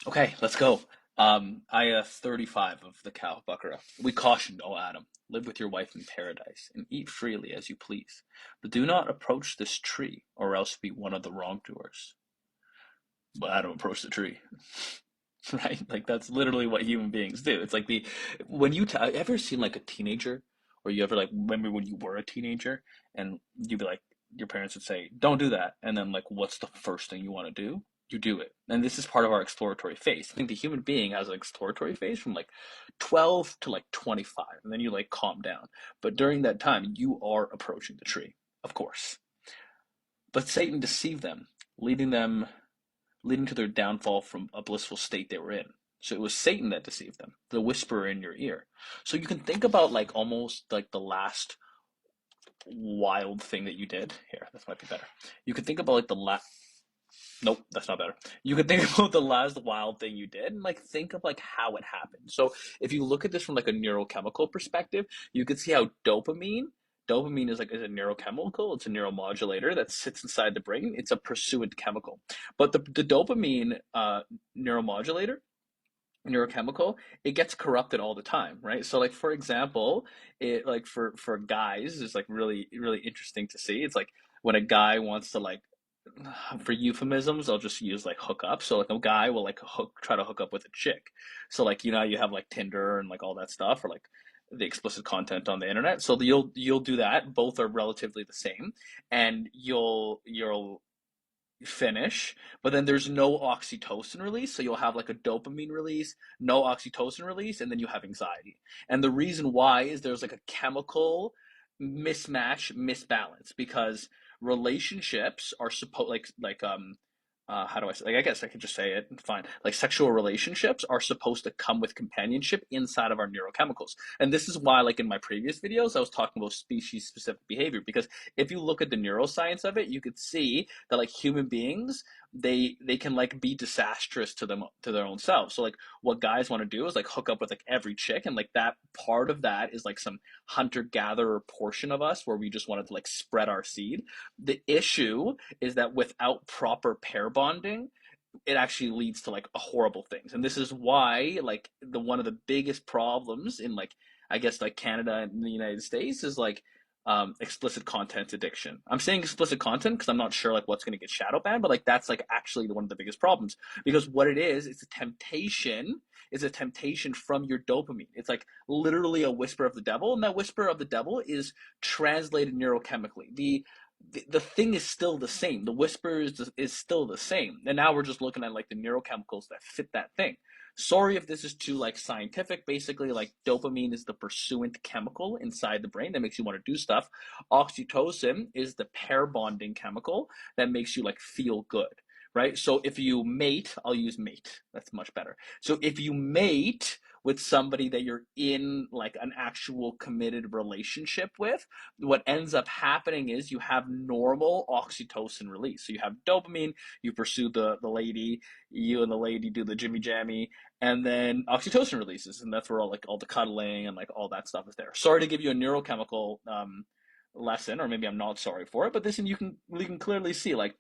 Okay, let's go. Ayah 35 of the Cow Baqarah. We cautioned, O Adam, live with your wife in paradise, and eat freely as you please. But do not approach this tree, or else be one of the wrongdoers. But Adam approached the tree, right? Like that's literally what human beings do. It's like when ever seen like a teenager, or you ever like remember when you were a teenager, and you'd be like, your parents would say, "Don't do that," and then like, what's the first thing you want to do? You do it, and this is part of our exploratory phase. I think the human being has an exploratory phase from like 12 to like 25, and then you like calm down. But during that time, you are approaching the tree, of course. But Satan deceived them, leading them leading to their downfall from a blissful state they were in. So it was Satan that deceived them, the whisperer in your ear. So you can think about like almost like the last wild thing that you did. Here, this might be better. You could think about like the last. Nope, that's not better. You could think about the last wild thing you did and like think of like how it happened. So if you look at this from like a neurochemical perspective, you could see how dopamine is a neurochemical, it's a neuromodulator that sits inside the brain. It's a pursuant chemical. But the dopamine neuromodulator neurochemical, it gets corrupted all the time, right? So like for example, it like for guys is like really interesting to see. It's like when a guy wants to like, for euphemisms, I'll just use like hook up. So like a guy will like try to hook up with a chick. So like you have like Tinder and like all that stuff, or like the explicit content on the internet. So you'll do that. Both are relatively the same, and you'll finish, but then there's no oxytocin release. So you'll have like a dopamine release, no oxytocin release, and then you have anxiety. And the reason why is there's like a chemical mismatch, misbalance, because relationships are supposed how do I say, like, I guess I could just say it fine. Like sexual relationships are supposed to come with companionship inside of our neurochemicals. And this is why, like in my previous videos, I was talking about species specific behavior, because if you look at the neuroscience of it, you could see that like human beings, they can like be disastrous to them to their own selves. So like what guys want to do is like hook up with like every chick, and like that part of that is like some hunter gatherer portion of us where we just wanted to like spread our seed. The issue is that without proper pair bonding, it actually leads to like horrible things. And this is why like the one of the biggest problems in like, I guess, like Canada and the United States is like explicit content addiction. I'm saying explicit content because I'm not sure like what's going to get shadow banned, but like that's like actually one of the biggest problems, because what it is, it's a temptation. Is a temptation from your dopamine. It's like literally a whisper of the devil, and that whisper of the devil is translated neurochemically. The thing is still the same. The whisper is still the same. And now we're just looking at like the neurochemicals that fit that thing. Sorry if this is too like scientific. Basically, like dopamine is the pursuant chemical inside the brain that makes you want to do stuff. Oxytocin is the pair bonding chemical that makes you like feel good. Right? So if you mate, I'll use mate. That's much better. So if you mate with somebody that you're in like an actual committed relationship with, what ends up happening is you have normal oxytocin release. So you have dopamine, you pursue the lady, you and the lady do the jimmy jammy, and then oxytocin releases, and that's where all the cuddling and like all that stuff is there. Sorry to give you a neurochemical lesson, or maybe I'm not sorry for it, but this, and you can clearly see like,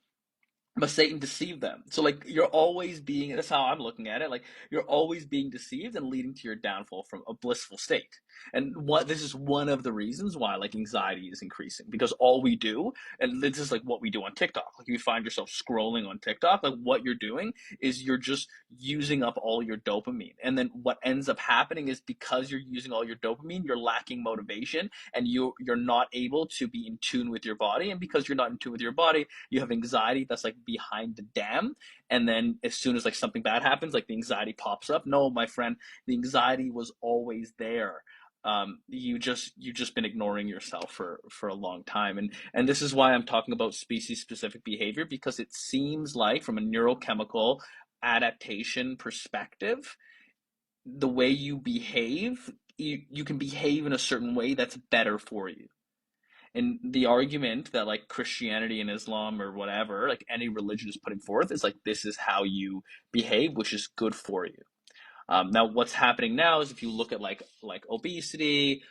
but Satan deceived them. So like you're always being, that's how I'm looking at it. Like you're always being deceived and leading to your downfall from a blissful state. And what this is one of the reasons why like anxiety is increasing, because all we do, and this is like what we do on TikTok. Like you find yourself scrolling on TikTok, like what you're doing is you're just using up all your dopamine. And then what ends up happening is because you're using all your dopamine, you're lacking motivation, and you're not able to be in tune with your body. And because you're not in tune with your body, you have anxiety that's like behind the dam, and then as soon as like something bad happens, like the anxiety pops up. No, my friend, the anxiety was always there. You just been ignoring yourself for a long time, and this is why I'm talking about species specific behavior, because it seems like from a neurochemical adaptation perspective, the way you behave, you can behave in a certain way that's better for you. And the argument that like Christianity and Islam or whatever, like any religion is putting forth, is like this is how you behave, which is good for you. Now, what's happening now is if you look at like obesity,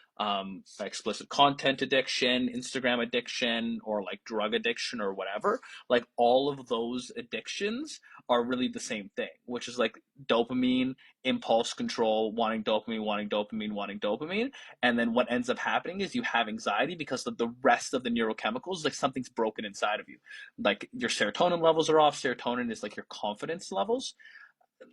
explicit content addiction, Instagram addiction, or like drug addiction or whatever, like all of those addictions are really the same thing, which is like dopamine, impulse control, wanting dopamine, wanting dopamine, wanting dopamine. And then what ends up happening is you have anxiety because of the rest of the neurochemicals, like something's broken inside of you. Like your serotonin levels are off. Serotonin is like your confidence levels.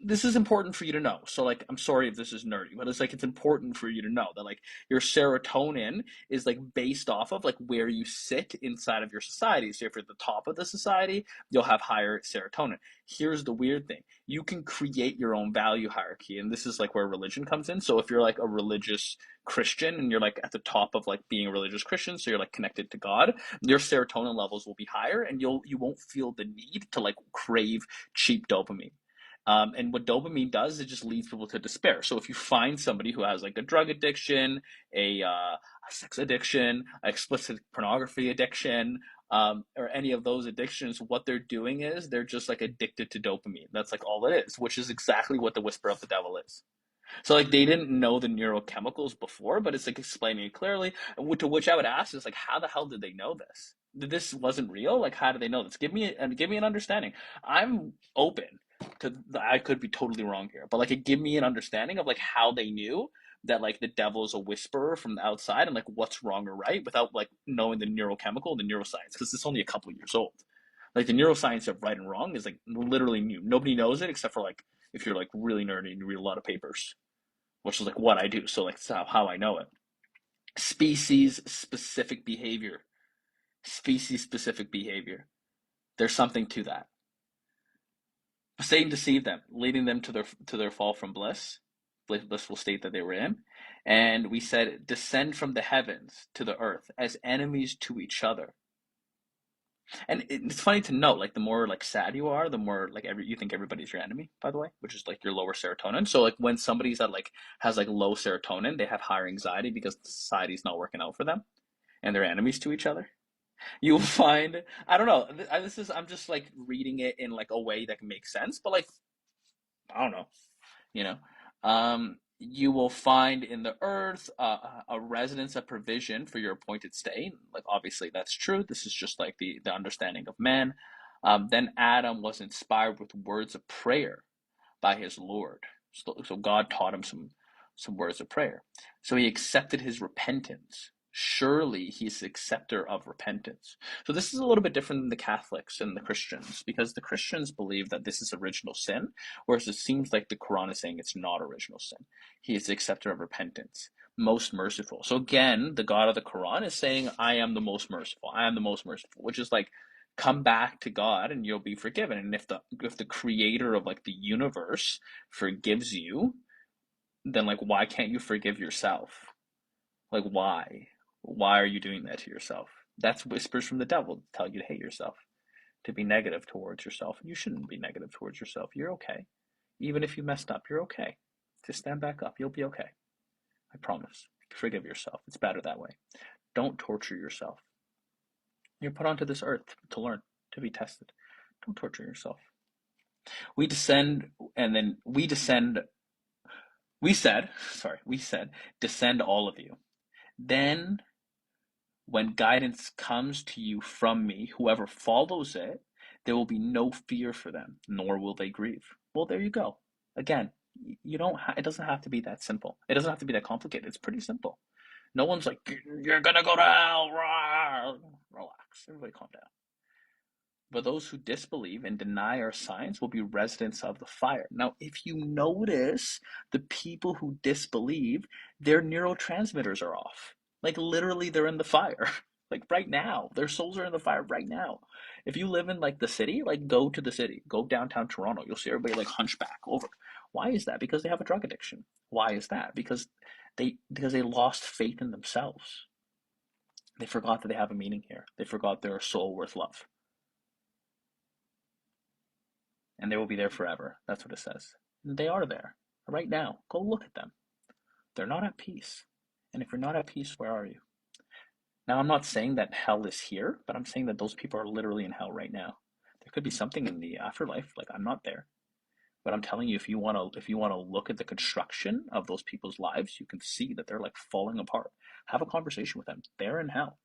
This is important for you to know. So like, I'm sorry if this is nerdy, but it's like, it's important for you to know that like your serotonin is like based off of like where you sit inside of your society. So if you're at the top of the society, you'll have higher serotonin. Here's the weird thing. You can create your own value hierarchy. And this is like where religion comes in. So if you're like a religious Christian and you're like at the top of like being a religious Christian, so you're like connected to God, your serotonin levels will be higher and you won't feel the need to like crave cheap dopamine. And what dopamine does, it just leads people to despair. So if you find somebody who has like a drug addiction, a sex addiction, explicit pornography addiction, or any of those addictions, what they're doing is they're just like addicted to dopamine. That's like all it is, which is exactly what the whisper of the devil is. So like they didn't know the neurochemicals before, but it's like explaining it clearly. To which I would ask is like, how the hell did they know this? This wasn't real. Like, how do they know this? Give me an understanding. I'm open to. I could be totally wrong here, but like, give me an understanding of like how they knew that like the devil is a whisperer from the outside and like what's wrong or right without like knowing the neurochemical, the neuroscience, because it's only a couple of years old. Like the neuroscience of right and wrong is like literally new. Nobody knows it except for like if you're like really nerdy and you read a lot of papers, which is like what I do. So like that's how I know it. Species specific behavior. Species specific behavior. There's something to that. Satan deceived them, leading them to their fall from blissful state that they were in. And we said, descend from the heavens to the earth as enemies to each other. And it's funny to note, like the more like sad you are, the more like you think everybody's your enemy, by the way, which is like your lower serotonin. So like when somebody's at like has like low serotonin, they have higher anxiety because society's not working out for them and they're enemies to each other. You'll find, I don't know, I'm just like reading it in like a way that makes sense, but like I don't know, you know. You will find in the earth a residence of provision for your appointed stay. Like obviously that's true. This is just like the understanding of man. Then Adam was inspired with words of prayer by his Lord. So God taught him some words of prayer. So he accepted his repentance. Surely he's the acceptor of repentance. So this is a little bit different than the Catholics and the Christians, because the Christians believe that this is original sin, whereas it seems like the Quran is saying it's not original sin. He is the acceptor of repentance, most merciful. So again, the God of the Quran is saying, I am the most merciful. I am the most merciful, which is like, come back to God and you'll be forgiven. And if the creator of like the universe forgives you, then like why can't you forgive yourself? Like why? Why are you doing that to yourself? That's whispers from the devil to tell you to hate yourself, to be negative towards yourself. You shouldn't be negative towards yourself. You're okay. Even if you messed up, you're okay. Just stand back up. You'll be okay. I promise. Forgive yourself. It's better that way. Don't torture yourself. You're put onto this earth to learn, to be tested. Don't torture yourself. We descend, and then we descend. We said, descend all of you. Then, when guidance comes to you from me, whoever follows it, there will be no fear for them, nor will they grieve. Well, there you go. Again, you don't. It doesn't have to be that simple. It doesn't have to be that complicated. It's pretty simple. No one's like, you're gonna go to hell. Relax. Everybody, calm down. But those who disbelieve and deny our signs will be residents of the fire. Now, if you notice, the people who disbelieve, their neurotransmitters are off. Like literally, they're in the fire. Like right now, their souls are in the fire right now. If you live in like the city, like go to the city, go downtown Toronto. You'll see everybody like hunchback over. Why is that? Because they have a drug addiction. Why is that? Because they lost faith in themselves. They forgot that they have a meaning here. They forgot they're a soul worth love. And they will be there forever. That's what it says. And they are there right now. Go look at them. They're not at peace. And if you're not at peace, where are you? Now, I'm not saying that hell is here, but I'm saying that those people are literally in hell right now. There could be something in the afterlife, like I'm not there. But I'm telling you, if you want to look at the construction of those people's lives, you can see that they're like falling apart. Have a conversation with them. They're in hell.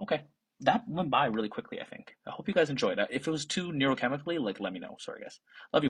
Okay. That went by really quickly, I think. I hope you guys enjoyed it. If it was too neurochemically, like let me know. Sorry, guys. Love you.